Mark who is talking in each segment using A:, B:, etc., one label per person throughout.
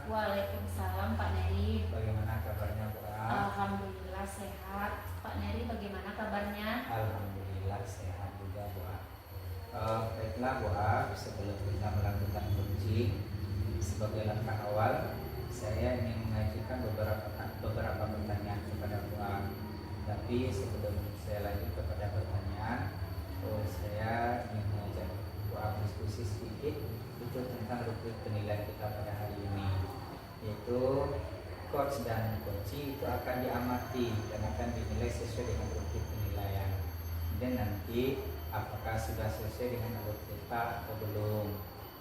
A: Waalaikumsalam Pak Neri.
B: Bagaimana kabarnya Bu A?
A: Alhamdulillah sehat. Pak Neri bagaimana kabarnya?
B: Alhamdulillah sehat juga Bu A. Baiklah Bu A, sebelum kita melanjutkan kunci sebagai langkah awal, saya ingin mengajukan beberapa pertanyaan kepada Bu A. Tapi sebelum saya lanjut kepada pertanyaan, saya ingin mengajak Bu A diskusi sedikit itu tentang rubrik penilaian kita pada hari ini, yaitu coach dan coachee itu akan diamati dan akan dinilai sesuai dengan rubrik penilaian. Dan nanti apakah sudah sesuai dengan alur kita atau belum.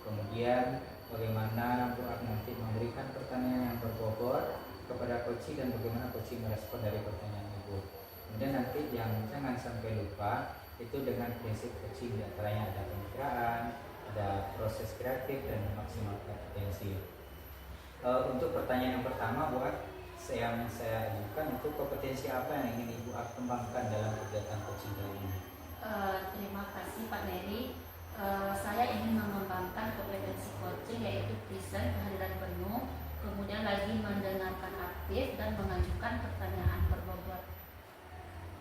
B: Kemudian bagaimana Bu Ak nanti memberikan pertanyaan yang berbobot kepada coachee dan bagaimana coachee merespon dari pertanyaan Ibu. Kemudian nanti yang jangan sampai lupa itu dengan prinsip coaching, diantaranya ada pemikiran, ada proses kreatif dan memaksimalkan potensi. Untuk pertanyaan yang pertama Bu Ak, yang saya ajukan itu kompetensi apa yang ingin Ibu Ak kembangkan dalam kegiatan coaching kali ini?
A: Terima kasih Pak Neri. Saya ingin mengembangkan kompetensi coaching yaitu present, kehadiran penuh, kemudian lagi mendengarkan aktif dan mengajukan pertanyaan berbobot.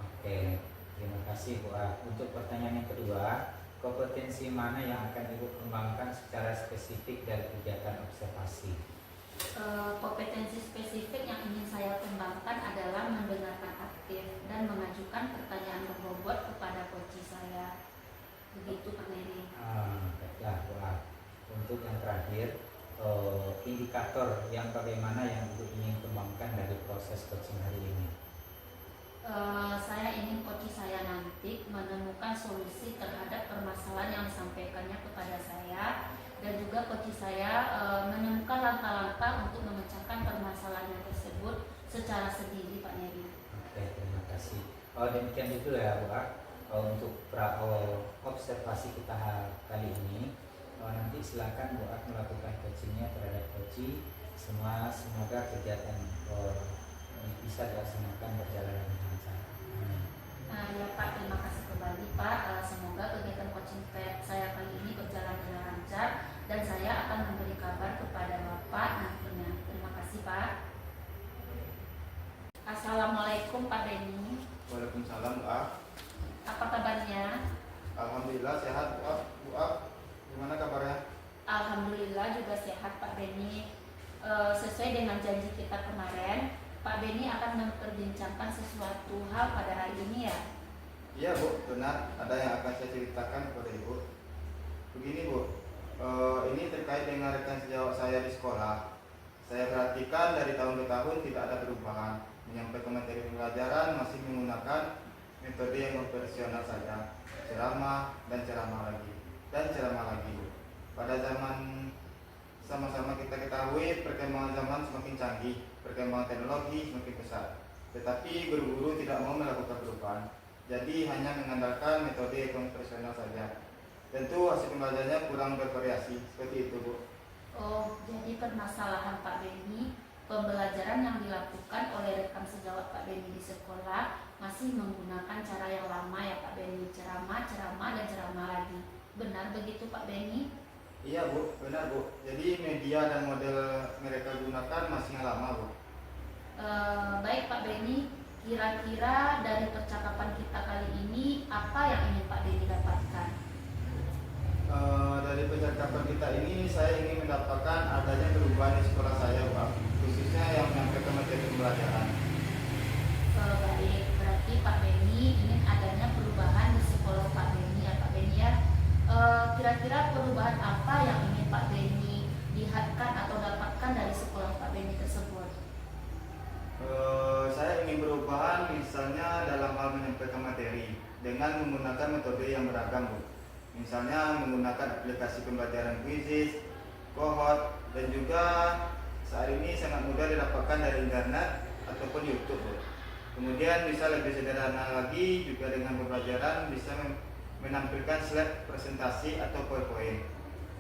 B: Oke, terima kasih Bu Ak. Untuk pertanyaan yang kedua, kompetensi mana yang akan Ibu kembangkan secara spesifik dari kegiatan observasi?
A: Kompetensi spesifik yang ingin saya kembangkan adalah mendengarkan aktif dan mengajukan pertanyaan berbobot kepada coachee saya. Begitu Pak Neri.
B: Baiklah Bu Ak. Untuk yang terakhir, indikator yang bagaimana yang Ibu ingin kembangkan dari proses coaching hari ini?
A: Saya ingin coachee saya nanti menemukan solusi terhadap permasalahan yang disampaikannya kepada saya, dan juga coachee saya menemukan langkah-langkah untuk memecahkan permasalahan tersebut secara sendiri Pak Neri.
B: Oke, terima kasih. Demikian itu ya Bu Ak. Untuk observasi kita kali ini, nanti silakan Bu Ak melakukan coachingnya terhadap coachee. Semoga kegiatan ini bisa dilaksanakan berjalan dengan lancar.
A: Ya Pak, terima kasih kembali Pak. Semoga kegiatan coaching saya kali ini berjalan dengan lancar dan saya akan memberi kabar kepada Bapak nantinya. Terima kasih Pak. Assalamualaikum Pak Beni.
C: Waalaikumsalam Bu Ak.
A: Apa kabarnya?
C: Alhamdulillah sehat Bu Ak. Bu Ak, gimana kabarnya?
A: Alhamdulillah juga sehat Pak Beni. Sesuai dengan janji kita kemarin, Pak Beni akan memperbincangkan sesuatu hal pada hari ini ya?
C: Iya Bu, benar. Ada yang akan saya ceritakan kepada Ibu. Begini Bu, ini terkait dengan rekan sejawat saya di sekolah. Saya perhatikan dari tahun ke tahun tidak ada perubahan. Menyampaikan materi pembelajaran masih menggunakan metode yang konvensional saja. Ceramah dan ceramah lagi. Dan ceramah lagi Bu. Pada zaman sama-sama kita ketahui perkembangan zaman semakin canggih, perkembangan teknologi semakin pesat. Tetapi guru-guru tidak mau melakukan perubahan. Jadi hanya mengandalkan metode konvensional saja. Tentu hasil pembelajarannya kurang bervariasi. Seperti itu Bu.
A: Oh, jadi permasalahan Pak Beni, pembelajaran yang dilakukan oleh rekan sejawat Pak Beni di sekolah masih menggunakan cara yang lama ya Pak Beni, ceramah, dan ceramah lagi. Benar begitu Pak Beni?
C: Iya Bu, benar Bu. Jadi media dan model mereka gunakan masih yang lama Bu.
A: Baik Pak Beni, kira-kira dari percakapan kita kali ini apa yang ingin Pak Beni dapatkan?
C: Dari percakapan kita ini saya ingin mendapatkan adanya perubahan di sekolah saya Pak, khususnya yang menyampaikan materi pembelajaran.
A: Baik, berarti Pak Beni ingin adanya perubahan di sekolah Pak Beni ya Pak Beni ya. Kira-kira perubahan apa yang ingin Pak Beni lihatkan atau dapatkan dari sekolah Pak Beni tersebut?
C: Saya ingin perubahan misalnya dalam hal menyampaikan materi dengan menggunakan metode yang beragam Bu. Misalnya menggunakan aplikasi pembelajaran Quizizz, Cohort, dan juga saat ini sangat mudah didapatkan dari internet ataupun YouTube Bu. Kemudian bisa lebih sederhana lagi juga dengan pembelajaran bisa menampilkan slide presentasi atau PowerPoint.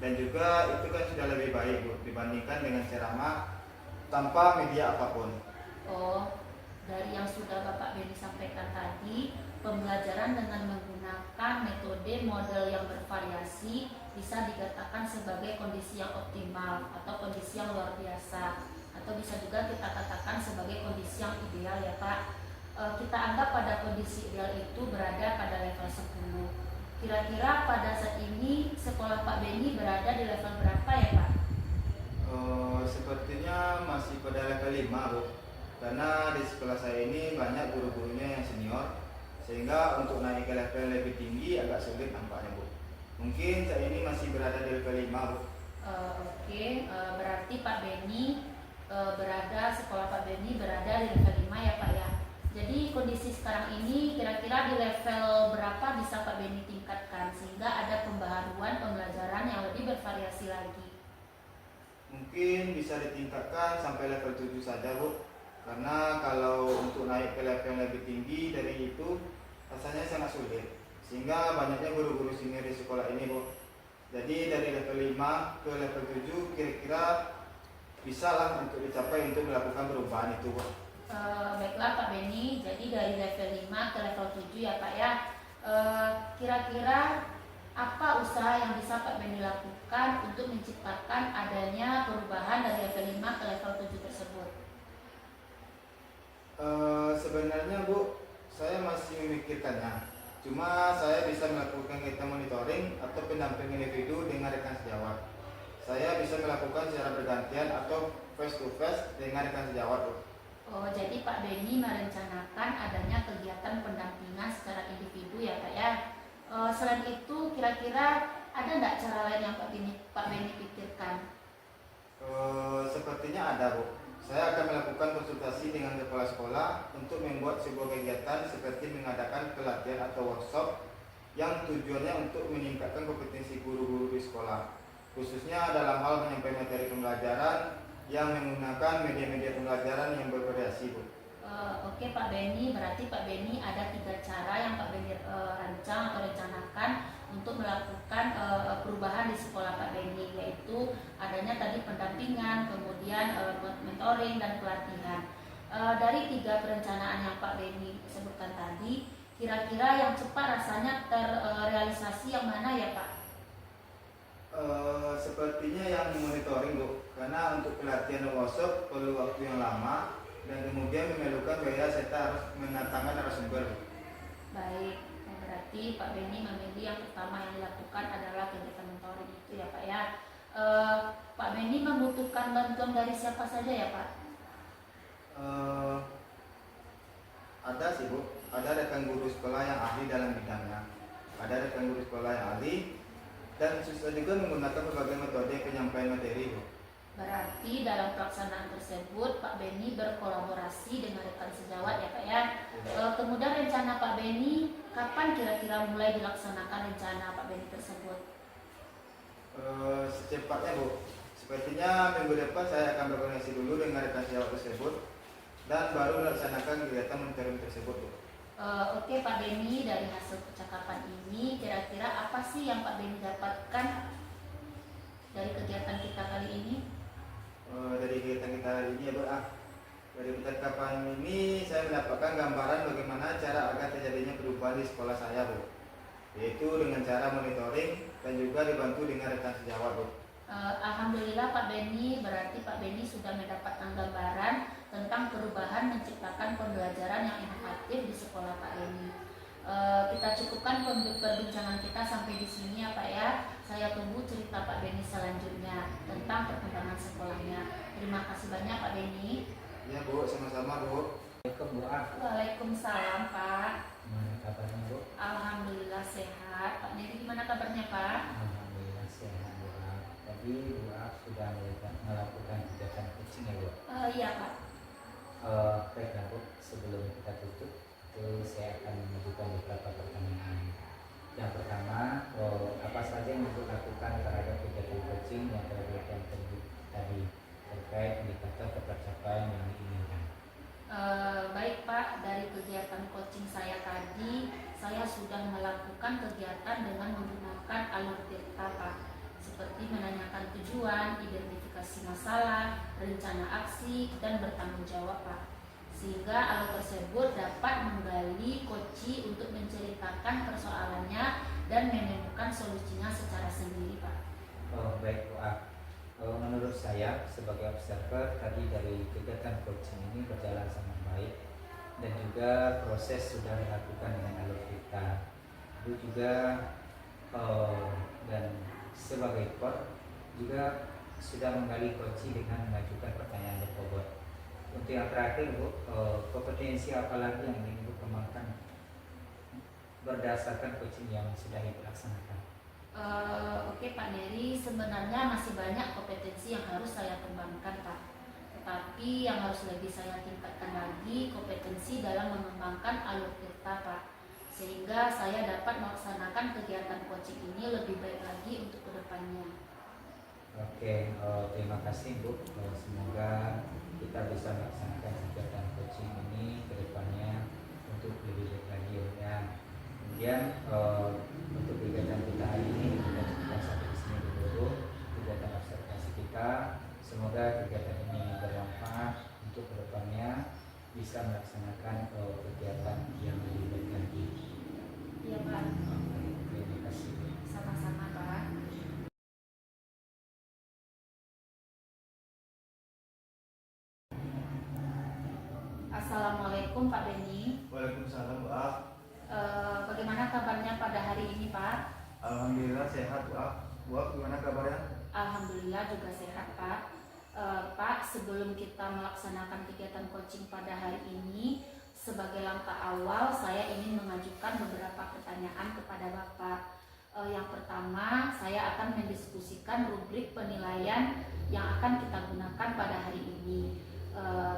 C: Dan juga itu kan sudah lebih baik Bu dibandingkan dengan ceramah tanpa media apapun.
A: Oh, dari yang sudah Bapak Beni sampaikan tadi, pembelajaran dengan menggunakan metode metode model yang bervariasi bisa dikatakan sebagai kondisi yang optimal atau kondisi yang luar biasa, atau bisa juga kita katakan sebagai kondisi yang ideal ya Pak. Kita anggap pada kondisi ideal itu berada pada level 10. Kira-kira pada saat ini sekolah Pak Beni berada di level berapa ya Pak?
C: Sepertinya masih pada level 5 Bu, karena di sekolah saya ini banyak guru-gurunya yang senior, sehingga untuk naik ke level lebih tinggi agak sulit nampaknya Bu. Mungkin saya ini masih berada di level 5 Bu.
A: Berarti Pak Beni sekolah Pak Beni berada di level 5 ya Pak ya. Jadi kondisi sekarang ini kira-kira di level berapa bisa Pak Beni tingkatkan sehingga ada pembaharuan pembelajaran yang lebih bervariasi lagi?
C: Mungkin bisa ditingkatkan sampai level 7 saja Bu, karena kalau untuk naik ke level yang lebih tinggi dari itu rasanya sangat sulit, sehingga banyaknya guru-guru senior di sekolah ini Bu. Jadi dari level 5 ke level 7 kira-kira bisa lah untuk dicapai untuk melakukan perubahan itu Bu.
A: Baiklah Pak Beni, jadi dari level 5 ke level 7 ya Pak ya. Kira-kira apa usaha yang bisa Pak Beni lakukan untuk menciptakan adanya perubahan dari level 5 ke level 7 tersebut?
C: Sebenarnya Bu, saya masih memikirkannya. Cuma saya bisa melakukan kegiatan monitoring atau pendampingan individu dengan rekan sejawat. Saya bisa melakukan secara bergantian atau face to face dengan rekan sejawat Bu.
A: Jadi Pak Beni merencanakan adanya kegiatan pendampingan secara individu ya Pak ya. Selain itu kira-kira ada nggak cara lain yang Pak Beni pikirkan?
C: Sepertinya ada Bu. Saya akan melakukan konsultasi dengan kepala sekolah untuk membuat sebuah kegiatan seperti mengadakan pelatihan atau workshop yang tujuannya untuk meningkatkan kompetensi guru-guru di sekolah, khususnya dalam hal menyampaikan materi pembelajaran yang menggunakan media-media pembelajaran yang bervariasi Bu.
A: Oke Pak Beni, berarti Pak Beni ada 3 cara yang Pak Beni rancang atau rencanakan untuk melakukan perubahan di sekolah Pak Beni, yaitu adanya tadi pendampingan, kemudian mentoring dan pelatihan. Dari 3 perencanaan yang Pak Beni sebutkan tadi, kira-kira yang cepat rasanya terrealisasi yang mana ya Pak?
C: Sepertinya yang monitoring Bu, karena untuk pelatihan dan workshop perlu waktu yang lama dan kemudian memerlukan biaya serta harus mendatangkan narasumber.
A: Baik, berarti Pak Beni memilih yang pertama yang dilakukan adalah kegiatan mentoring itu ya Pak ya. Pak Beni membutuhkan bantuan dari siapa saja ya Pak?
C: Ada sih Bu, ada rekan guru sekolah yang ahli dalam bidangnya, ada rekan guru sekolah yang ahli, dan susah juga menggunakan berbagai metode penyampaian materi Bu.
A: Berarti dalam pelaksanaan tersebut Pak Beni berkolaborasi dengan rekan sejawat ya Pak ya. Kemudian rencana Pak Beni kapan kira-kira mulai dilaksanakan rencana Pak Beni tersebut?
C: Secepatnya Bu, sepertinya minggu depan saya akan berkoordinasi dulu dengan rekan sejawat tersebut dan baru melaksanakan kegiatan monitoring tersebut Bu.
A: Oke Pak Beni, dari hasil percakapan ini kira-kira apa sih yang Pak Beni dapatkan dari kegiatan kita kali ini?
C: Dari kegiatan kita hari ini ya Bu, dari percakapan ini saya mendapatkan gambaran bagaimana cara agar terjadinya perubahan di sekolah saya Bu, yaitu dengan cara monitoring dan juga dibantu dengan rekan sejawat Bu.
A: Alhamdulillah Pak Beni, berarti Pak Beni sudah mendapatkan gambaran tentang perubahan menciptakan pembelajaran yang inovatif di sekolah Pak Beni. Kita cukupkan perbincangan kita sampai di sini ya Pak ya. Saya tunggu cerita Pak Beni selanjutnya tentang perkembangan sekolahnya. Terima kasih banyak Pak Beni.
C: Ya Bu, sama-sama Bu.
B: Assalamualaikum Bu.
A: Waalaikumsalam Pak.
B: Gimana kabarnya Bu?
A: Alhamdulillah sehat. Pak Neri gimana kabarnya Pak?
B: Alhamdulillah sehat Bu. Tadi Bu sudah melakukan kegiatan coaching ya Bu?
A: Iya Pak.
B: Baiklah Bu, sebelum kita tutup saya akan mengajukan beberapa pertanyaan. Yang pertama, apa saja yang Ibu lakukan terhadap kegiatan coaching yang telah diberikan tadi terkait indikator tercapai yang diinginkan?
A: Baik Pak, dari kegiatan coaching saya tadi, saya sudah melakukan kegiatan dengan menggunakan alur delta Pak, seperti menanyakan tujuan, identifikasi masalah, rencana aksi, dan bertanggung jawab Pak. Sehingga alur tersebut dapat menggali coach untuk menceritakan persoalannya dan
B: Baik Bu A. Menurut saya sebagai observer tadi dari kegiatan coaching ini berjalan sangat baik dan juga proses sudah dilakukan dengan alur kita. Itu juga dan sebagai coach juga sudah menggali coaching dengan mengajukan pertanyaan berbobot. Untuk yang terakhir Bu, kompetensi apa lagi yang ingin Ibu kembangkan berdasarkan coaching yang sudah Ibu laksanakan?
A: Oke Pak Dery, sebenarnya masih banyak kompetensi yang harus saya kembangkan Pak. Tetapi yang harus lebih saya tingkatkan lagi kompetensi dalam mengembangkan alur kita Pak. Sehingga saya dapat melaksanakan kegiatan coaching ini lebih baik lagi untuk kedepannya.
B: Oke, terima kasih Bu. Semoga kita bisa melaksanakan kegiatan coaching ini kedepannya untuk lebih baik lagi ya. Kemudian untuk kegiatan kita hari ini kita cukupkan sampai di sini dulu kegiatan observasi kita. Semoga kegiatan ini bermanfaat untuk kedepannya bisa melaksanakan kegiatan yang lebih baik lagi.
A: Iya Pak.
B: Terima kasih.
A: Sama-sama Pak. Assalamualaikum Pak Beni.
C: Waalaikumsalam Bu A.
A: Bagaimana kabarnya pada hari ini Pak?
C: Alhamdulillah sehat Bu A. Bu A gimana kabarnya?
A: Alhamdulillah juga sehat Pak. Pak, sebelum kita melaksanakan kegiatan coaching pada hari ini, sebagai langkah awal saya ingin mengajukan beberapa pertanyaan kepada Bapak. Yang pertama, saya akan mendiskusikan rubrik penilaian yang akan kita gunakan pada hari ini.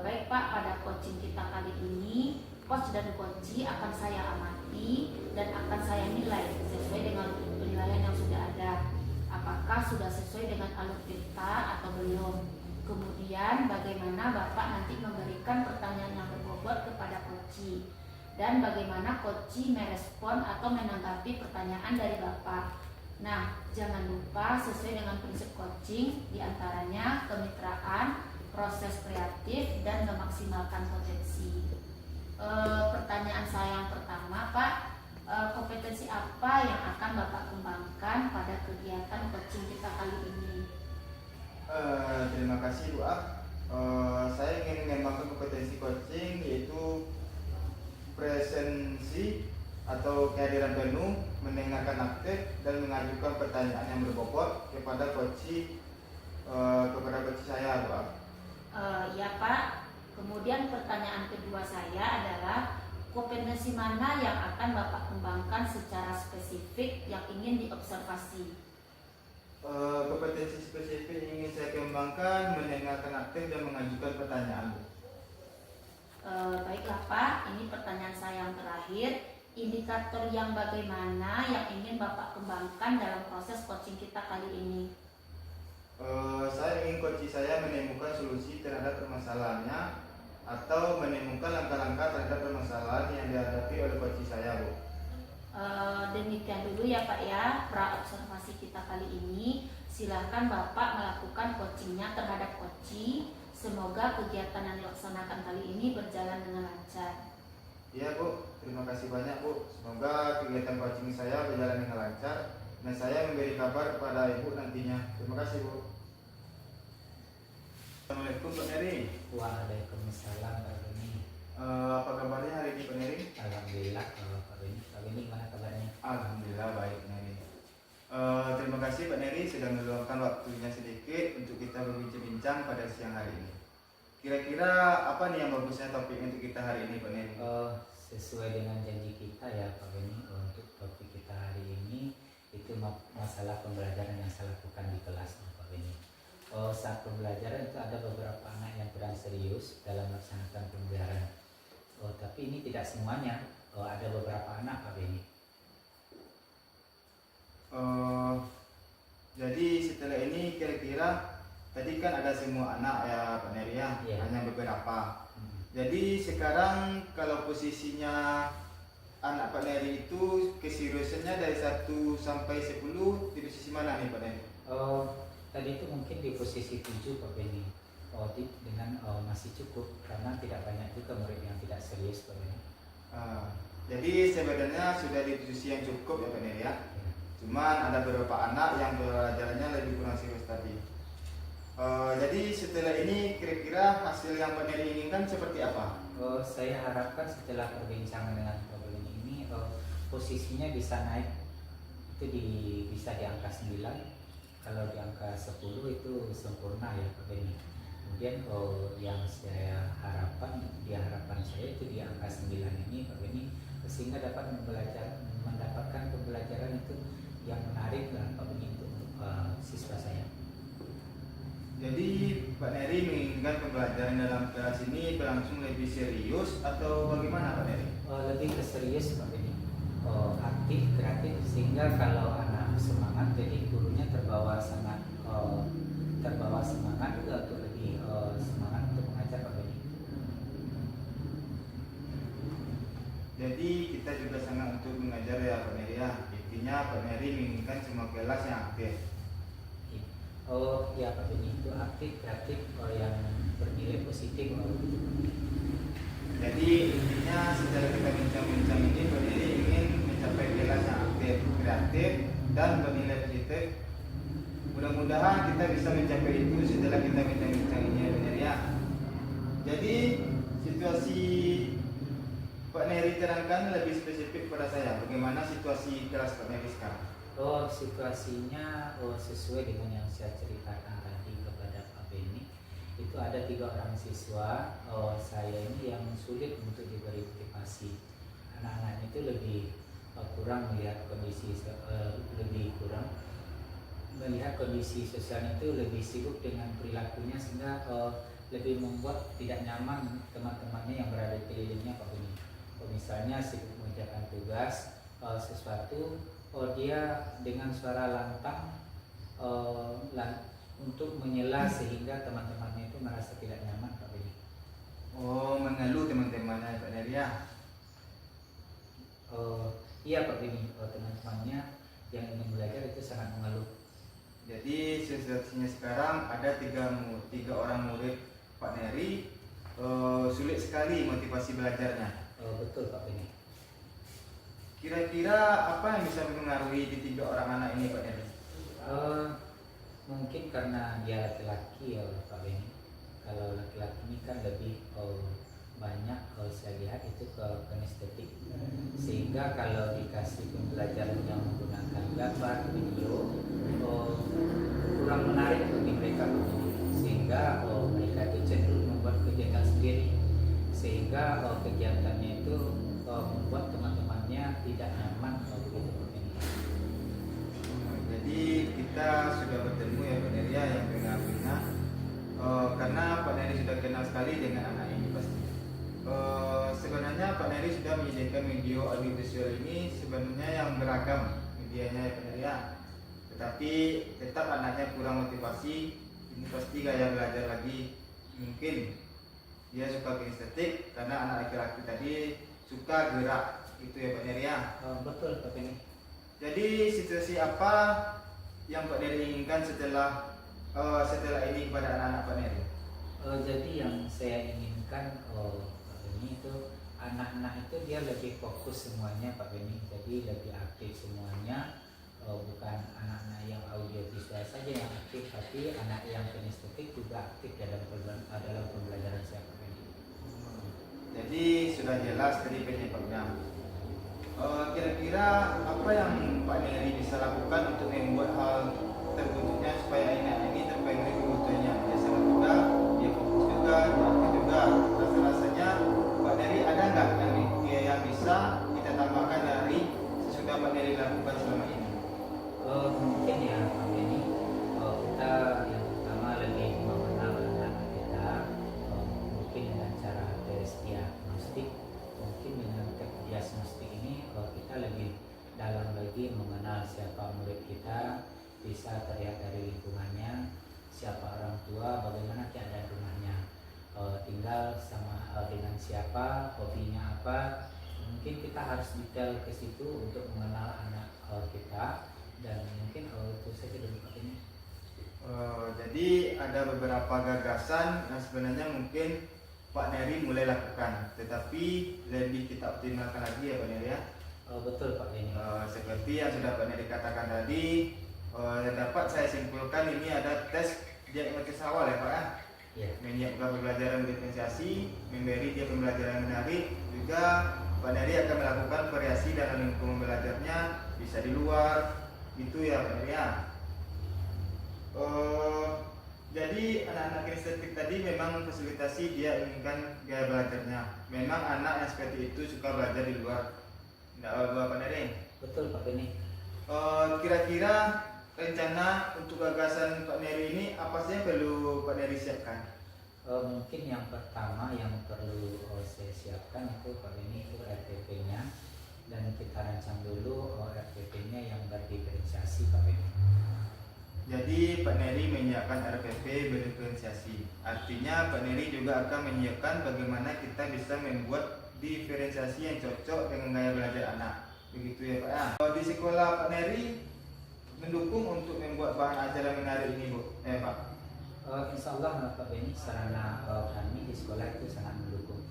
A: Baik Pak, pada coaching kita kali ini, coach dan coachee akan saya amati dan akan saya nilai sesuai dengan penilaian yang sudah ada. Apakah sudah sesuai dengan alur kita atau belum? Kemudian bagaimana Bapak nanti memberikan pertanyaan yang berbobot kepada coachee dan bagaimana coachee merespon atau menanggapi pertanyaan dari Bapak. Nah, jangan lupa sesuai dengan prinsip coaching, diantaranya kemitraan, proses kreatif, dan memaksimalkan potensi. Pertanyaan saya yang pertama Pak, kompetensi apa yang akan Bapak kembangkan pada kegiatan coaching kita kali ini?
C: Terima kasih Bu A. Saya ingin mengembangkan kompetensi coaching yaitu presensi atau kehadiran penuh, mendengarkan aktif, dan mengajukan pertanyaan yang berbobot kepada coachee saya Bu A.
A: Ya Pak. Kemudian pertanyaan kedua saya adalah kompetensi mana yang akan Bapak kembangkan secara spesifik yang ingin diobservasi?
C: Kompetensi spesifik yang ingin saya kembangkan mendengarkan aktif dan mengajukan pertanyaan.
A: Baiklah Pak, ini pertanyaan saya yang terakhir. Indikator yang bagaimana yang ingin Bapak kembangkan dalam proses coaching kita kali ini?
C: Saya ingin coachee saya menemukan solusi terhadap permasalahannya atau menemukan langkah-langkah terhadap permasalahan yang dihadapi oleh coachee saya Bu.
A: Demikian dulu ya Pak ya pra observasi kita kali ini. Silahkan Bapak melakukan coachingnya terhadap coachee. Semoga kegiatan yang dilaksanakan kali ini berjalan dengan lancar.
C: Iya Bu, terima kasih banyak Bu. Semoga kegiatan coaching saya berjalan dengan lancar dan saya memberi kabar kepada Ibu nantinya. Terima kasih Bu. Assalamualaikum Pak Neri.
B: Waalaikumsalam Pak Beni.
C: Apa kabarnya hari ini Pak Neri?
B: Alhamdulillah Pak Beni. Pak Beni gimana kabarnya?
C: Alhamdulillah baik Neri. Terima kasih Pak Neri sudah meluangkan waktunya sedikit untuk kita berbincang-bincang pada siang hari ini. Kira-kira apa nih yang bagusnya topik untuk kita hari ini Pak Neri?
B: Sesuai dengan janji kita ya Pak Beni, untuk topik kita hari ini itu masalah pembelajaran yang saya lakukan di kelas Pak Beni. Saat pembelajaran itu ada beberapa anak yang kurang serius dalam melaksanakan pembelajaran. Tapi ini tidak semuanya. Ada beberapa anak Pak Beni.
C: Jadi setelah ini kira-kira tadi kan ada semua anak ya Pak Neri ya,
B: Iya.
C: hanya beberapa. Jadi sekarang kalau posisinya anak Pak Neri itu keseriusannya dari 1 sampai 10 di posisi mana nih Pak Neri?
B: Tadi itu mungkin di posisi 7 Pak Beni. Dengan masih cukup karena tidak banyak juga murid yang tidak serius Pak Beni.
C: Jadi sebenarnya sudah di posisi yang cukup ya Pak Neri ya.
B: Ya.
C: Cuman ada beberapa anak yang pembelajarannya lebih kurang serius tadi. Jadi setelah ini kira-kira hasil yang Pak Neri inginkan seperti apa?
B: Saya harapkan setelah perbincangan dengan Pak Beni ini posisinya bisa naik bisa di angka 9. Kalau di angka 10 itu sempurna ya Pak Beni. Kemudian yang saya harapan saya itu di angka 9 ini Pak Beni, sehingga dapat mendapatkan pembelajaran itu yang menarik lah Pak Beni untuk siswa saya.
C: Jadi Pak Neri menginginkan pembelajaran dalam kelas ini berlangsung lebih serius atau bagaimana Pak Neri?
B: Lebih ke serius Pak Beni, aktif, kreatif, sehingga kalau anak semangat jadi gurunya terbawa semangat juga untuk lebih semangat untuk mengajar Pak Beni.
C: Jadi kita juga sangat untuk mengajar ya Pak Neri ya. Intinya Pak Neri menginginkan semua kelas yang aktif.
B: Ya Pak Beni, itu aktif, kreatif, yang bernilai positif.
C: Jadi intinya setelah kita bincang-bincang ini Pak Neri ingin mencapai kelas yang aktif, kreatif, dan bernilai positif. Mudah-mudahan kita bisa mencapai itu setelah kita bincang-bincang ini ya Pak Neri ya. Jadi situasi Pak Neri terangkan lebih spesifik pada saya. Bagaimana situasi kelas Pak Neri sekarang?
B: Situasinya sesuai dengan yang saya ceritakan tadi kepada Pak Beni. Itu ada 3 orang siswa saya ini yang sulit untuk diberi motivasi. Anak-anak itu lebih kurang melihat kondisi sosialnya itu lebih sibuk dengan perilakunya, sehingga lebih membuat tidak nyaman teman-temannya yang berada di kelilingnya Pak Beni. Misalnya sibuk mengerjakan tugas sesuatu, dia dengan suara lantang untuk menyela sehingga teman-temannya itu merasa tidak nyaman Pak Beni.
C: Mengeluh teman-temannya Pak Neri ya.
B: Iya Pak Beni, teman-temannya yang ingin belajar itu sangat mengeluh.
C: Jadi situasinya sekarang ada 3 orang murid Pak Neri sulit sekali motivasi belajarnya.
B: Betul Pak Beni.
C: Kira-kira apa yang bisa mempengaruhi di 3 orang anak ini Pak Neri?
B: Mungkin karena dia laki-laki ya Pak Beni. Kalau laki-laki ini kan lebih banyak saya lihat itu ke kinestetik, sehingga kalau dikasih pembelajaran yang menggunakan gambar, video kurang menarik bagi mereka, sehingga mereka itu cenderung membuat kegiatan sendiri, sehingga kegiatannya itu membuat teman-temannya tidak nyaman begitu Pak Beni.
C: Jadi kita sudah bertemu ya Pak Neri ya yang dengar-dengar, karena Pak Neri sudah kenal sekali dengan anak ini pasti. Sebenarnya Pak Neri sudah menyediakan video audiovisual ini sebenarnya yang beragam medianya ya Pak Neri ya. Tetapi tetap anaknya kurang motivasi, ini pasti gaya belajar lagi. Mungkin dia suka kinestetik karena anak laki-laki tadi suka gerak, itu ya Pak Neri ya.
B: Betul Pak Beni.
C: Jadi situasi apa yang Pak Neri inginkan setelah ini kepada anak-anak Pak Neri?
B: Jadi yang saya inginkan Pak Beni itu anak-anak itu dia lebih fokus semuanya Pak Beni, jadi lebih aktif semuanya, bukan anak-anak yang audio visual saja yang aktif, tapi anak yang kinestetik juga aktif dalam pembelajaran saya Pak Beni.
C: Jadi sudah jelas tadi penyebabnya. Kira-kira apa yang Pak Neri bisa lakukan untuk membuat hal terbentuknya supaya anak ini terpenuhi kebutuhannya? Dia sangat juga, dia fokus juga, dia aktif juga. Rasa-rasanya Pak Neri ada nggak yang bisa kita tambahkan dari sesudah Pak Neri lakukan selama ini?
B: Mungkin ya Pak Beni, kita yang pertama lebih mengenal anak kita, mungkin dengan cara tes diagnostik. Mungkin dengan tes diagnostik ini kita lebih dalam lagi mengenal siapa murid kita, bisa terlihat dari lingkungannya, siapa orang tua, bagaimana keadaan rumahnya, tinggal sama dengan siapa, hobinya apa. Mungkin kita harus detail ke situ untuk mengenal anak kita, dan mungkin itu saja dari Pak ini.
C: Jadi ada beberapa gagasan yang sebenarnya mungkin Pak Neri mulai lakukan, tetapi lebih kita optimalkan lagi ya Pak Neri ya.
B: Oh, betul Pak Beni.
C: Seperti yang sudah Pak Neri katakan tadi, yang dapat saya simpulkan ini ada tes diagnosis awal ya Pak ya.
B: Ya.
C: Menyiapkan pembelajaran diferensiasi, memberi dia pembelajaran menarik, juga Pak Neri akan melakukan variasi dalam lingkungan belajarnya, bisa di luar, gitu ya Pak Neri ya. Jadi anak-anak kinestetik tadi memang fasilitasi dia inginkan gaya belajarnya. Memang anak yang seperti itu suka belajar di luar. Tidak apa Pak Neri?
B: Betul Pak Beni.
C: Kira-kira rencana untuk gagasan Pak Neri ini apa sih yang perlu Pak Neri siapkan?
B: Mungkin yang pertama yang perlu saya siapkan itu Pak Beni itu RPP-nya, dan kita rancang dulu RPP-nya yang berdiferensiasi Pak Beni.
C: Jadi Pak Neri menyiapkan RPP berdiferensiasi. Artinya Pak Neri juga akan menyiapkan bagaimana kita bisa membuat diferensiasi yang cocok dengan gaya belajar anak. Begitu ya Pak ya. Di sekolah Pak Neri mendukung untuk membuat bahan ajar yang menarik ini Bu. Pak.
B: Insya Allah Pak Beni, sarana kami di sekolah itu sangat mendukung.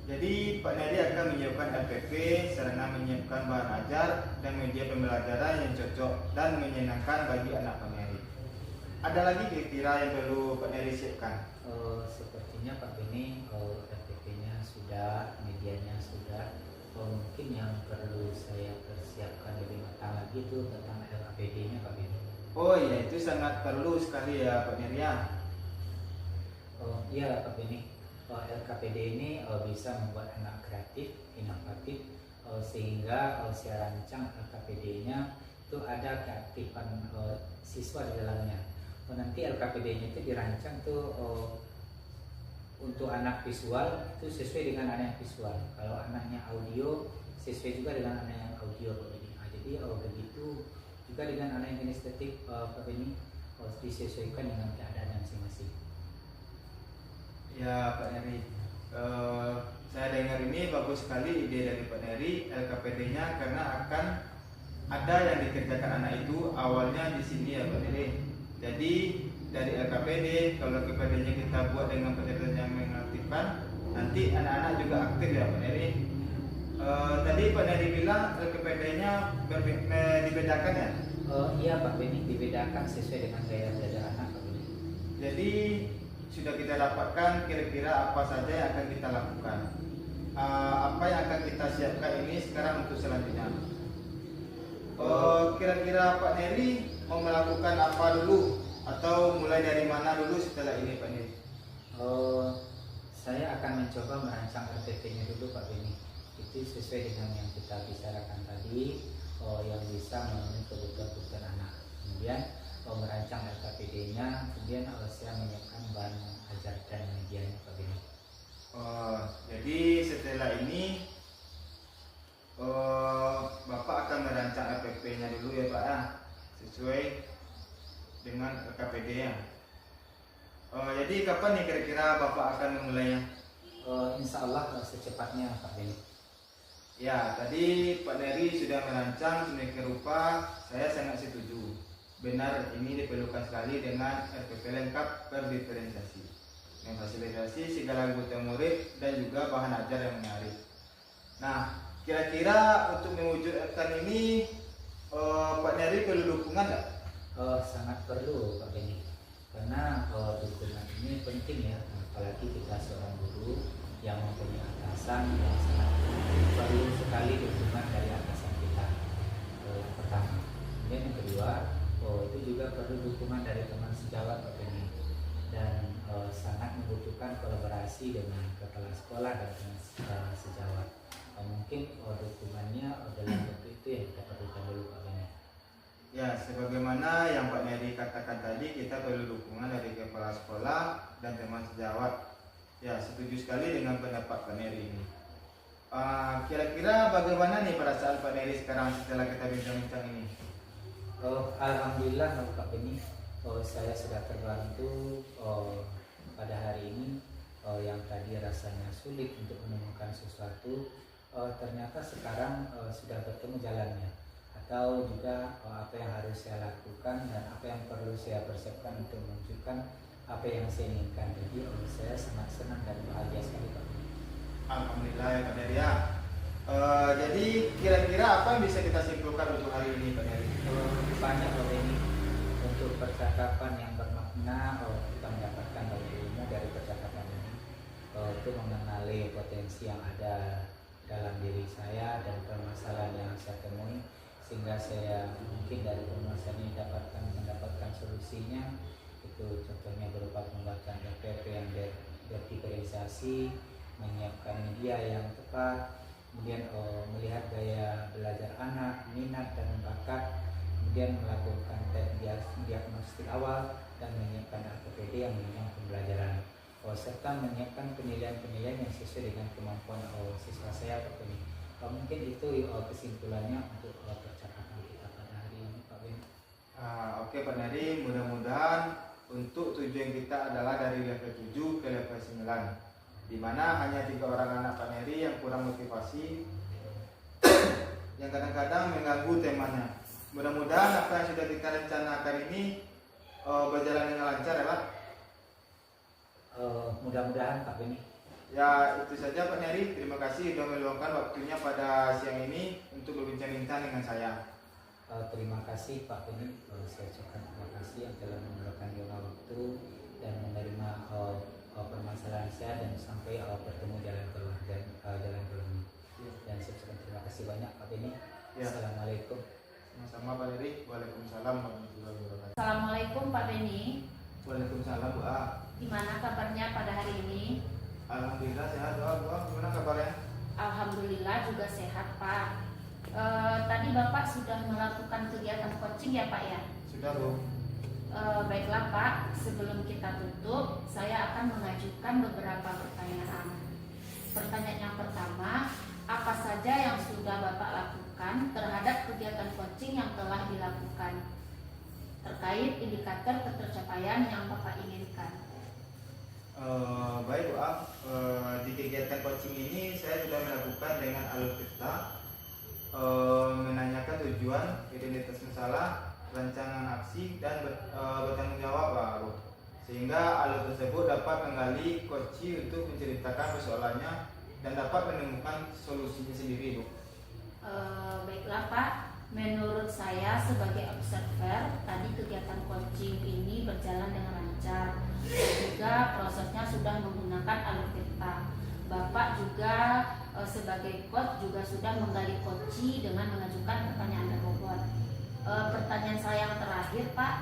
C: Jadi Pak Neri akan menyiapkan RPP, sarana menyiapkan bahan ajar dan media pembelajaran yang cocok dan menyenangkan bagi anak Pak Neri. Ada lagi kira-kira yang perlu Pak Neri siapkan?
B: Sepertinya Pak Beni RPP-nya sudah, medianya sudah. Mungkin yang perlu saya persiapkan lebih matang lagi itu tentang LKPD-nya Pak Beni.
C: Oh iya, itu sangat perlu sekali ya Pak Neri ya.
B: Iya Pak Beni. LKPD ini bisa membuat anak kreatif, inovatif, sehingga saya rancang LKPD-nya itu ada keaktifan siswa di dalamnya. Nanti LKPD-nya itu dirancang tuh untuk anak visual itu sesuai dengan anak yang visual. Kalau anaknya audio sesuai juga dengan anak yang audio Pak Beni. Jadi begitu juga dengan anak yang kinestetik Pak Beni, disesuaikan dengan keadaan masing-masing.
C: Ya Pak Neri, saya dengar ini bagus sekali ide dari Pak Neri LKPD-nya, karena akan ada yang dikerjakan anak itu awalnya di sini ya Pak Neri. Jadi dari LKPD, kalau LKPD-nya kita buat dengan pendekatan yang mengaktifkan, nanti anak-anak juga aktif ya Pak Neri. Tadi Pak Neri bilang LKPD-nya dibedakan ya?
B: Iya Pak Beni, dibedakan sesuai dengan gaya belajar anak Pak Beni.
C: Jadi sudah kita dapatkan kira-kira apa saja yang akan kita lakukan. Apa yang akan kita siapkan ini sekarang untuk selanjutnya. Kira-kira Pak Neri mau melakukan apa dulu, atau mulai dari mana dulu setelah ini Pak Neri?
B: Saya akan mencoba merancang RPP-nya dulu Pak Beni. Itu sesuai dengan yang kita bicarakan tadi, yang bisa memenuhi kebutuhan anak. Kemudian merancang LKPD-nya, kemudian saya menyiapkan bahan ajar dan medianya Pak Beni.
C: Jadi setelah ini Bapak akan merancang LPP-nya dulu ya Pak ya, sesuai dengan LKPD-nya. Jadi kapan nih kira-kira Bapak akan memulainya?
B: Insya Allah secepatnya Pak Beni.
C: Ya, tadi Pak Neri sudah merancang sedemikian rupa, saya sangat setuju. Benar, ini diperlukan sekali dengan RPP lengkap berdiferensiasi, memfasilitasi segala kebutuhan murid dan juga bahan ajar yang menarik. Nah, kira-kira untuk mewujudkan ini Pak Neri perlu dukungan nggak?
B: Sangat perlu Pak Beni, karena dukungan ini penting ya, apalagi kita seorang guru yang mempunyai atasan yang sangat perlu sekali dukungan dari atasan kita. Yang pertama, kemudian yang kedua, itu juga perlu dukungan dari teman sejawat Pak Beni, dan sangat membutuhkan kolaborasi dengan kepala sekolah dan teman sejawat. Mungkin dukungannya dalam bentuk itu yang kita perlukan dulu Pak Beni.
C: Ya, sebagaimana yang Pak Neri katakan tadi, kita perlu dukungan dari kepala sekolah dan teman sejawat. Ya, setuju sekali dengan pendapat Pak Neri ini. Kira-kira bagaimana nih perasaan Pak Neri sekarang setelah kita bincang-bincang ini?
B: Alhamdulillah Pak Beni, saya sudah terbantu pada hari ini. Yang tadi rasanya sulit untuk menemukan sesuatu, ternyata sekarang sudah bertemu jalannya, atau juga apa yang harus saya lakukan dan apa yang perlu saya persiapkan untuk menunjukkan apa yang saya inginkan. Jadi saya sangat senang dan bahagia sekali Pak.
C: Alhamdulillah ya Pak Neri ya. Jadi kira-kira apa yang bisa kita simpulkan untuk hari ini Pak Heri?
B: Banyak loh ini untuk percakapan yang bermakna. Kita mendapatkan banyak ilmu dari percakapan ini. Itu mengenali potensi yang ada dalam diri saya dan permasalahan yang saya temui, sehingga saya mungkin dari permasalahan ini mendapatkan solusinya. Itu contohnya berupa pembuatan RPP yang berdiferensiasi, menyiapkan media yang tepat, kemudian melihat gaya belajar anak, minat dan bakat, kemudian melakukan tes diagnostik awal dan menyiapkan APPD yang menunjang pembelajaran, serta menyiapkan penilaian-penilaian yang sesuai dengan kemampuan siswa saya. Mungkin itu kesimpulannya untuk percakapan kita pada hari ini, Pak Ben.
C: Oke Pak Neri, mudah-mudahan untuk tujuan kita adalah dari level 7 ke level 9, di mana hanya 3 orang anak Pak Neri yang kurang motivasi, yang kadang-kadang mengganggu temanya. Mudah-mudahan apa yang sudah kita rencanakan ini berjalan dengan lancar ya Pak.
B: Mudah-mudahan Pak Beni.
C: Ya itu saja Pak Neri, terima kasih sudah meluangkan waktunya pada siang ini untuk berbincang-bincang dengan saya.
B: Terima kasih Pak Beni. Saya ucapkan terima kasih yang telah meluangkan waktu dan menerima permasalahan saya dan sampai bertemu jalan keluar dan jalan keluar. Dan saya ucapkan terima kasih banyak Pak Beni.
C: Ya.
B: Assalamualaikum.
C: Sama-sama Pak Neri. Waalaikumsalam warahmatullahi wabarakatuh.
A: Assalamualaikum Pak Beni.
C: Waalaikumsalam Bu A.
A: Gimana kabarnya pada hari ini?
C: Alhamdulillah sehat Bu A. Bu A, gimana kabarnya?
A: Alhamdulillah juga sehat Pak. Tadi Bapak sudah melakukan kegiatan coaching ya Pak ya?
C: Sudah Bu.
A: Baiklah Pak, sebelum kita tutup, saya akan mengajukan beberapa pertanyaan. Pertanyaan yang pertama, apa saja yang sudah Bapak lakukan terhadap kegiatan coaching yang telah dilakukan? Terkait indikator ketercapaian yang Bapak inginkan.
C: Baik Bu A, di kegiatan coaching ini saya sudah melakukan dengan alur kita menanyakan tujuan, identitas masalah, rancangan aksi dan bertanggung jawab Pak Bu. Sehingga alur tersebut dapat menggali coach untuk menceritakan persoalannya dan dapat menemukan solusinya sendiri Bu.
A: Baiklah Pak, menurut saya sebagai observer, tadi kegiatan coaching ini berjalan dengan lancar dan juga prosesnya sudah menggunakan alur peta. Bapak juga sebagai coach juga sudah menggali coach dengan mengajukan pertanyaan dan bobot. Pertanyaan saya yang terakhir Pak,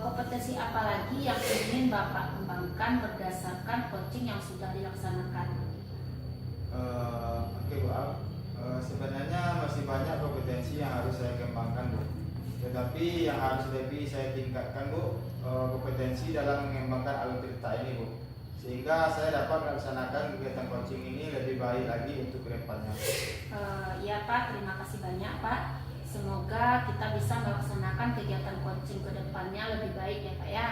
A: kompetensi apa lagi yang ingin Bapak kembangkan berdasarkan coaching yang sudah dilaksanakan?
C: Oke Bu A, sebenarnya masih banyak kompetensi yang harus saya kembangkan Bu. Tetapi yang harus lebih saya tingkatkan Bu, kompetensi dalam mengembangkan alur cerita ini Bu, sehingga saya dapat melaksanakan kegiatan coaching ini lebih baik lagi untuk kedepannya.
A: Ya Pak, terima kasih banyak Pak. Semoga kita bisa melaksanakan kegiatan coaching ke depannya lebih baik ya Pak ya.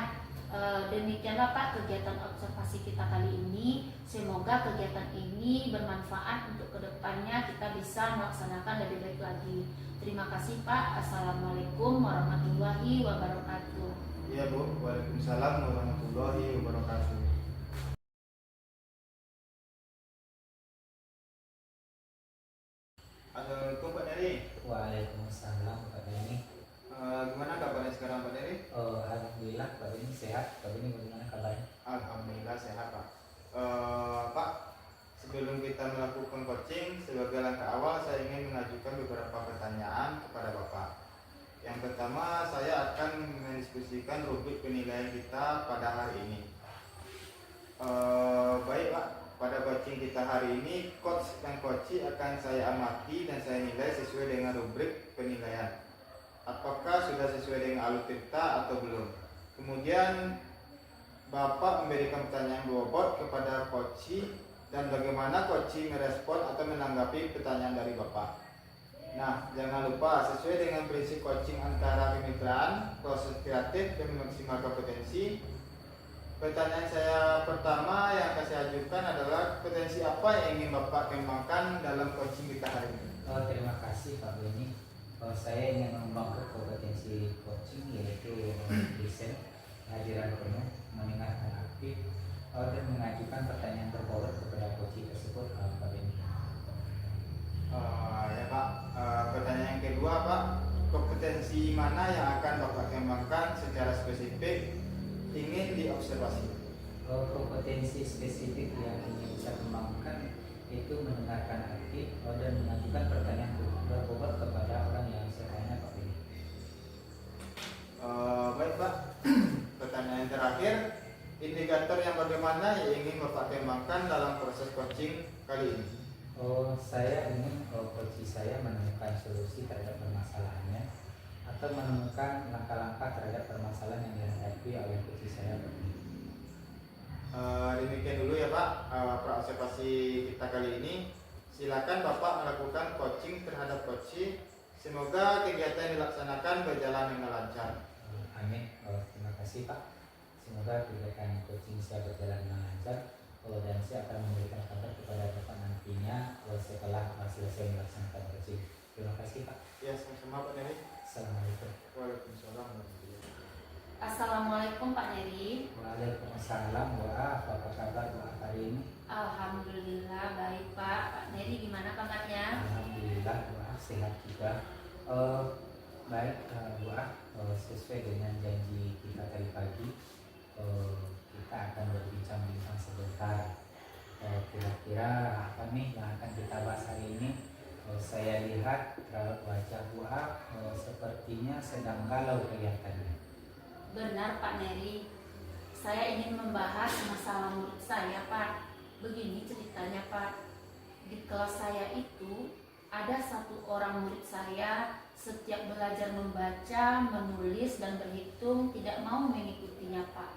A: Demikianlah Pak kegiatan observasi kita kali ini. Semoga kegiatan ini bermanfaat untuk kedepannya kita bisa melaksanakan lebih baik lagi. Terima kasih Pak. Assalamualaikum warahmatullahi wabarakatuh.
C: Iya Bu, waalaikumsalam warahmatullahi wabarakatuh. Assalamualaikum Pak Neri.
B: Waalaikumsalam Pak Beni.
C: Gimana kabarnya sekarang Pak Neri?
B: Alhamdulillah Pak Beni sehat. Pak Beni bagaimana kabarnya?
C: Alhamdulillah sehat Pak. Pak, sebelum kita melakukan coaching, sebagai langkah awal saya ingin mengajukan beberapa pertanyaan kepada Bapak. Yang pertama, saya akan mendiskusikan rubrik penilaian kita pada hari ini. Baik Pak, pada coaching kita hari ini, coach dan coachee akan saya amati dan saya nilai sesuai dengan rubrik penilaian. Apakah sudah sesuai dengan alur cerita atau belum? Kemudian Bapak memberikan pertanyaan bobot kepada coachee dan bagaimana coachee merespon atau menanggapi pertanyaan dari Bapak. Nah, jangan lupa sesuai dengan prinsip coaching antara kemitraan, proses kreatif dan memaksimalkan potensi. Pertanyaan saya pertama yang akan saya ajukan adalah potensi apa yang ingin Bapak kembangkan dalam coaching kita hari ini?
B: Terima kasih Pak Beni. Saya ingin mengembangkan kompetensi coaching yaitu desain, kehadiran penuh, mendengarkan aktif, dan mengajukan pertanyaan berbobot kepada coaching tersebut Pak Beni.
C: Ya Pak, pertanyaan yang kedua Pak, kompetensi mana yang akan Bapak kembangkan secara spesifik ingin diobservasi?
B: Kompetensi spesifik yang ingin saya kembangkan itu mendengarkan hati dan mengajukan pertanyaan berbobot kepada orang yang saya tanya Pak Billy.
C: Baik Pak, pertanyaan terakhir, indikator yang bagaimana yang ingin Bapak kembangkan dalam proses coaching kali ini?
B: Saya ingin coach saya menemukan solusi terhadap permasalahannya atau menemukan langkah-langkah terhadap permasalahan yang dihadapi oleh coach saya Pak Billy.
C: Demikian dulu ya Pak, observasi kita kali ini. Silakan Bapak melakukan coaching terhadap coach. Semoga kegiatan yang dilaksanakan berjalan dengan lancar.
B: Amin. Terima kasih Pak. Semoga kegiatan coaching saya berjalan dengan lancar dan saya akan memberikan kabar kepada Bapak nantinya setelah selesai melaksanakan coaching. Terima kasih Pak.
C: Ya, sama-sama Pak Neri.
B: Assalamualaikum.
C: Waalaikumsalam warahmatullahi wabarakatuh.
A: Assalamualaikum Pak Neri.
B: Waalaikumsalam. Apa kabar hari ini?
A: Alhamdulillah baik Pak. Pak Neri gimana kabarnya?
B: Alhamdulillah sehat juga. Baik sesuai dengan janji kita tadi pagi, kita akan berbincang-bincang sebentar. Kira-kira apa nih yang akan kita bahas hari ini? Saya lihat wajah sepertinya sedang galau kelihatannya.
A: Benar Pak Neri. Saya ingin membahas masalah murid saya Pak. Begini ceritanya Pak. Di kelas saya itu ada satu orang murid saya setiap belajar membaca, menulis, dan berhitung tidak mau mengikutinya Pak.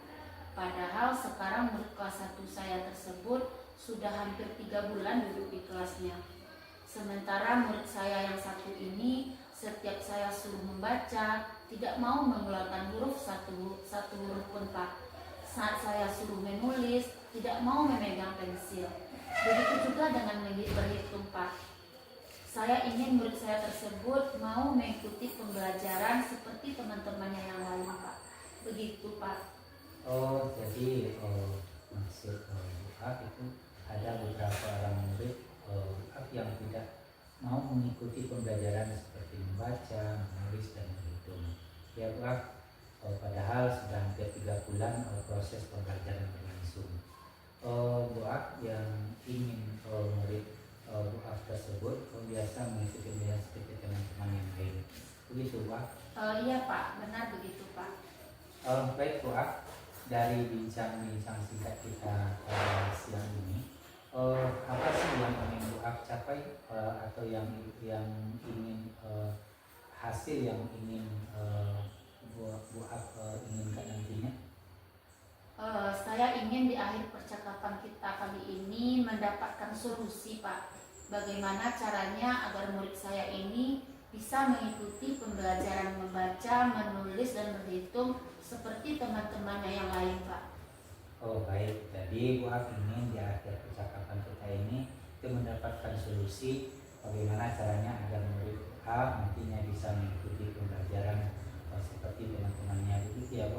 A: Padahal sekarang murid kelas 1 saya tersebut sudah hampir 3 bulan duduk di kelasnya. Sementara murid saya yang satu ini setiap saya suruh membaca tidak mau mengeluarkan huruf satu huruf pun Pak. Saat saya suruh menulis tidak mau memegang pensil. Begitu juga dengan berhitung Pak. Saya ingin murid saya tersebut mau mengikuti pembelajaran seperti teman-temannya yang lain Pak. Begitu Pak.
B: Jadi maksud itu ada beberapa orang murid yang tidak mau mengikuti pembelajaran seperti membaca, menulis, dan berhitung. Ya padahal sudah hampir 3 bulan proses pembelajaran berlangsung. Yang ingin murid tersebut biasa mengikuti pembelajaran seperti teman-teman yang lain. Begitu Pak?
A: Iya Pak, benar begitu Pak.
B: Baik dari bincang-bincang singkat kita siang ini, apa sih yang ingin capai atau yang ingin hasil yang ingin inginkan nantinya?
A: Saya ingin di akhir percakapan kita kali ini mendapatkan solusi Pak. Bagaimana caranya agar murid saya ini bisa mengikuti pembelajaran membaca, menulis, dan berhitung seperti teman-temannya yang lain Pak.
B: Baik, jadi ingin di akhir percakapan kita ini itu mendapatkan solusi bagaimana caranya agar murid nantinya bisa mengikuti pembelajaran seperti teman-temannya. Begitu ya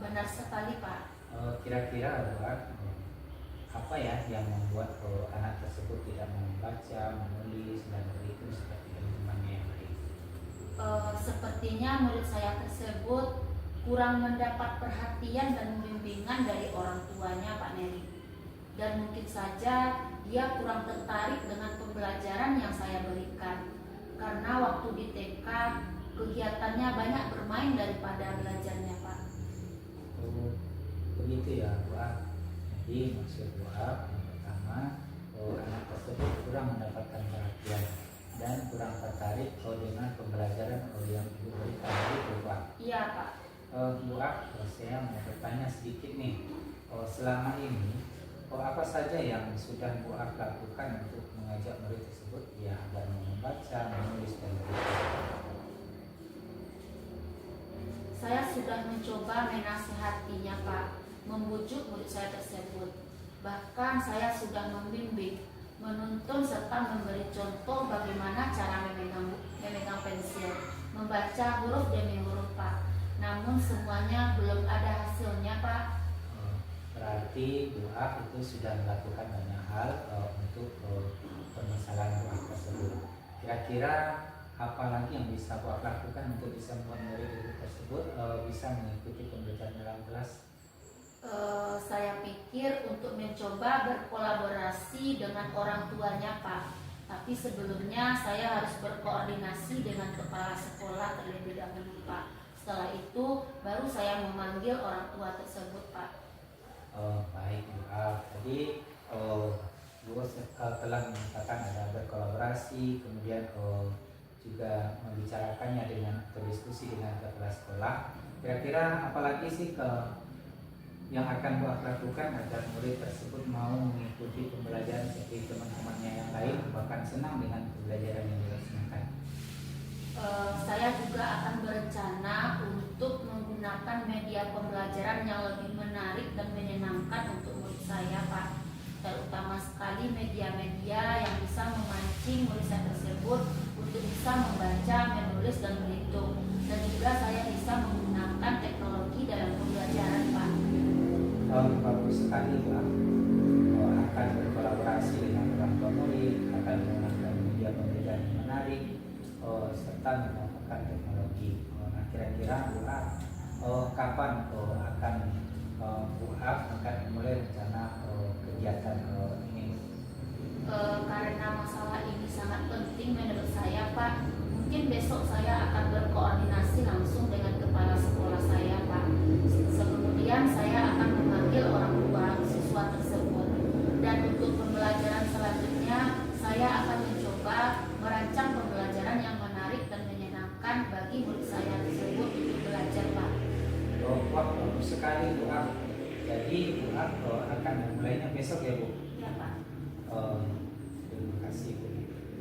A: Benar sekali Pak.
B: Kira-kira apa ya yang membuat anak tersebut tidak membaca, menulis, dan berhitung seperti teman-temannya yang lain?
A: Sepertinya murid saya tersebut kurang mendapat perhatian dan bimbingan dari orang tuanya Pak Neri. Dan mungkin saja dia kurang tertarik dengan pembelajaran yang saya berikan. Karena waktu di TK kegiatannya banyak bermain daripada belajarnya Pak.
B: Begitu ya Jadi maksud yang pertama anak tersebut kurang mendapatkan perhatian dan kurang tertarik dengan pembelajaran yang ibu berikan. Begitu Pak?
A: Iya Pak.
B: Saya mau bertanya sedikit nih. Selama ini apa saja yang sudah lakukan untuk mengajak murid tersebut agar membaca, menulis, dan berhitung?
A: Saya sudah mencoba menasihatinya Pak, membujuk murid saya tersebut. Bahkan saya sudah membimbing, menuntun serta memberi contoh bagaimana cara memegang pensil, membaca huruf demi huruf Pak. Namun semuanya belum ada hasilnya Pak.
B: Berarti itu sudah melakukan banyak hal untuk permasalahan tersebut. Kira-kira apa lagi yang bisa Buat lakukan untuk bisa membuat murid Ibu tersebut bisa mengikuti pembelajaran dalam kelas?
A: Saya pikir untuk mencoba berkolaborasi dengan orang tuanya Pak. Tapi sebelumnya saya harus berkoordinasi dengan kepala sekolah terlebih dahulu Pak. Setelah itu baru saya memanggil orang tua tersebut Pak.
B: Baik Bu. Tadi Bu telah mengatakan ada berkolaborasi, kemudian juga membicarakannya dengan berdiskusi dengan kepala sekolah. Kira-kira apalagi sih yang akan Bu lakukan agar murid tersebut mau mengikuti pembelajaran seperti teman-temannya yang lain, bahkan senang dengan pembelajaran yang dilaksanakan?
A: Saya juga akan berencana untuk menggunakan media pembelajaran yang lebih menarik dan menyenangkan untuk murid saya Pak. Terutama sekali media-media yang bisa memancing murid saya tersebut untuk bisa membaca, menulis, dan berhitung. Dan juga saya bisa menggunakan teknologi dalam pembelajaran Pak.
B: Bagus sekali Bu. Akan berkolaborasi dengan orang tua murid, akan menggunakan media pembelajaran yang menarik, serta menggunakan teknologi. Nah, kira-kira Bu kapan akan Bu akan mulai rencana kegiatan ini?
A: Karena masalah ini sangat penting menurut saya Pak, mungkin besok saya akan berkoordinasi langsung dengan kepala sekolah saya Pak. Kemudian saya akan memanggil orang tua siswa tersebut. Dan untuk pembelajaran selanjutnya saya akan mencoba merancang pembelajaran yang menarik dan menyenangkan bagi murid saya tersebut untuk belajar Pak.
B: Wah, bagus sekali Bu. Jadi Bu akan memulainya besok ya Bu?
A: Ya Pak.
B: Terima kasih Bu.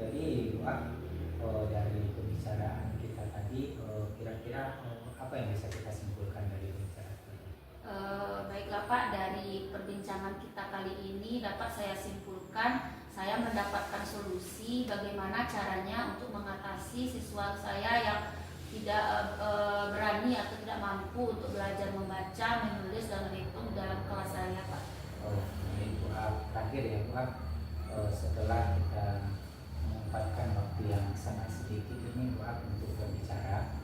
B: Jadi Bu, dari pembicaraan kita tadi, kira-kira apa yang bisa kita simpulkan dari pembicaraan tadi?
A: Baiklah Pak, dari perbincangan kita kali ini dapat saya simpulkan saya mendapatkan solusi bagaimana caranya untuk mengatasi siswa saya yang tidak berani atau tidak mampu untuk belajar membaca, menulis, dan berhitung dalam kelas saya Pak.
B: Baik Bu. Terakhir ya Bu, setelah kita menyempatkan waktu yang sangat sedikit ini Bu untuk berbicara,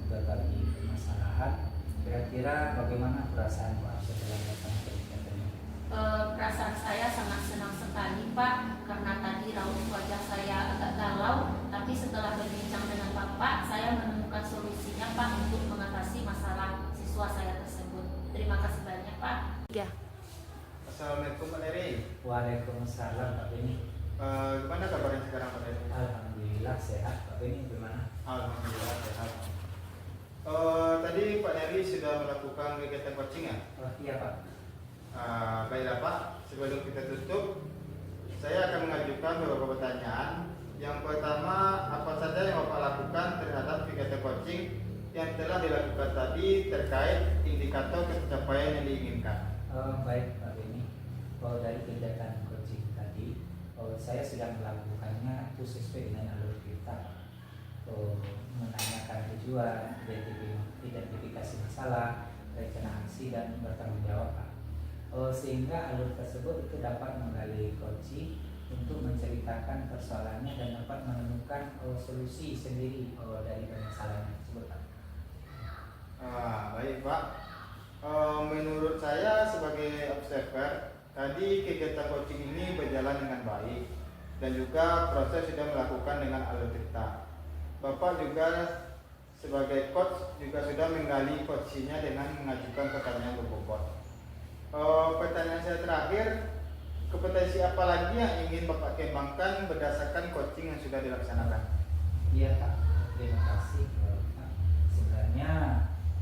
B: berbagi permasalahan, kira-kira bagaimana perasaan Bu setelah datang ke kegiatan ini?
A: Perasaan saya sangat senang sekali Pak, karena tadi raut wajah saya agak galau, tapi setelah berbincang dengan Bapak saya menemukan solusinya Pak untuk mengatasi masalah siswa saya tersebut. Terima kasih banyak Pak. Ya.
C: Assalamualaikum Pak Neri.
B: Waalaikumsalam Pak Beni.
C: Gimana kabarnya sekarang Pak Neri?
B: Alhamdulillah sehat. Pak Beni gimana?
C: Alhamdulillah sehat. Tadi Pak Neri sudah melakukan kegiatan coaching ya?
B: Iya Pak.
C: Baiklah Pak, sebelum kita tutup, saya akan mengajukan beberapa pertanyaan. Yang pertama, apa saja yang Bapak lakukan terhadap kegiatan coaching yang telah dilakukan tadi terkait indikator pencapaian yang diinginkan?
B: Baik Pak Beni. Dari kegiatan coaching tadi, saya sudah melakukannya itu sesuai dengan alur kita. Menanyakan tujuan, identifikasi masalah, rencana aksi, dan bertanggung jawab Pak. Sehingga alur tersebut itu dapat menggali coaching untuk menceritakan persoalannya dan dapat menemukan solusi sendiri dari permasalahan tersebut Pak.
C: Baik Pak. Menurut saya sebagai observer, tadi kegiatan coaching ini berjalan dengan baik dan juga proses sudah melakukan dengan alur cerita. Bapak juga sebagai coach juga sudah menggali coachingnya dengan mengajukan pertanyaan berbobot. Pertanyaan saya terakhir, kompetensi apa lagi yang ingin Bapak kembangkan berdasarkan coaching yang sudah dilaksanakan?
B: Iya Pak, terima kasih. Sebenarnya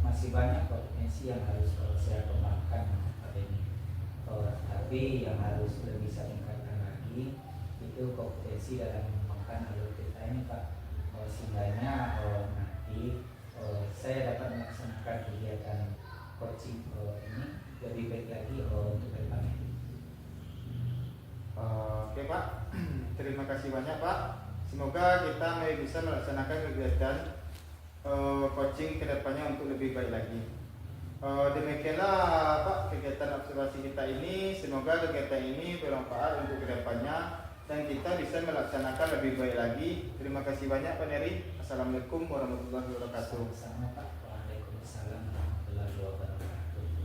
B: masih banyak potensi yang harus saya kembangkan Pak Beni. Tapi yang harus lebih saya tingkatkan lagi itu kompetensi dalam mengembangkan alur kita ini Pak. Sehingga nanti saya dapat melaksanakan kegiatan coaching ini lebih baik lagi untuk depannya.
C: Oke Pak, terima kasih banyak Pak. Semoga kita bisa melaksanakan kegiatan coaching kedepannya untuk lebih baik lagi. Demikianlah Pak kegiatan observasi kita ini. Semoga kegiatan ini bermanfaat untuk kedepannya dan kita bisa melaksanakan lebih baik lagi. Terima kasih banyak Pak Neri. Assalamualaikum warahmatullahi wabarakatuh.
B: Sama-sama Pak. Waalaikumsalam warahmatullahi wabarakatuh.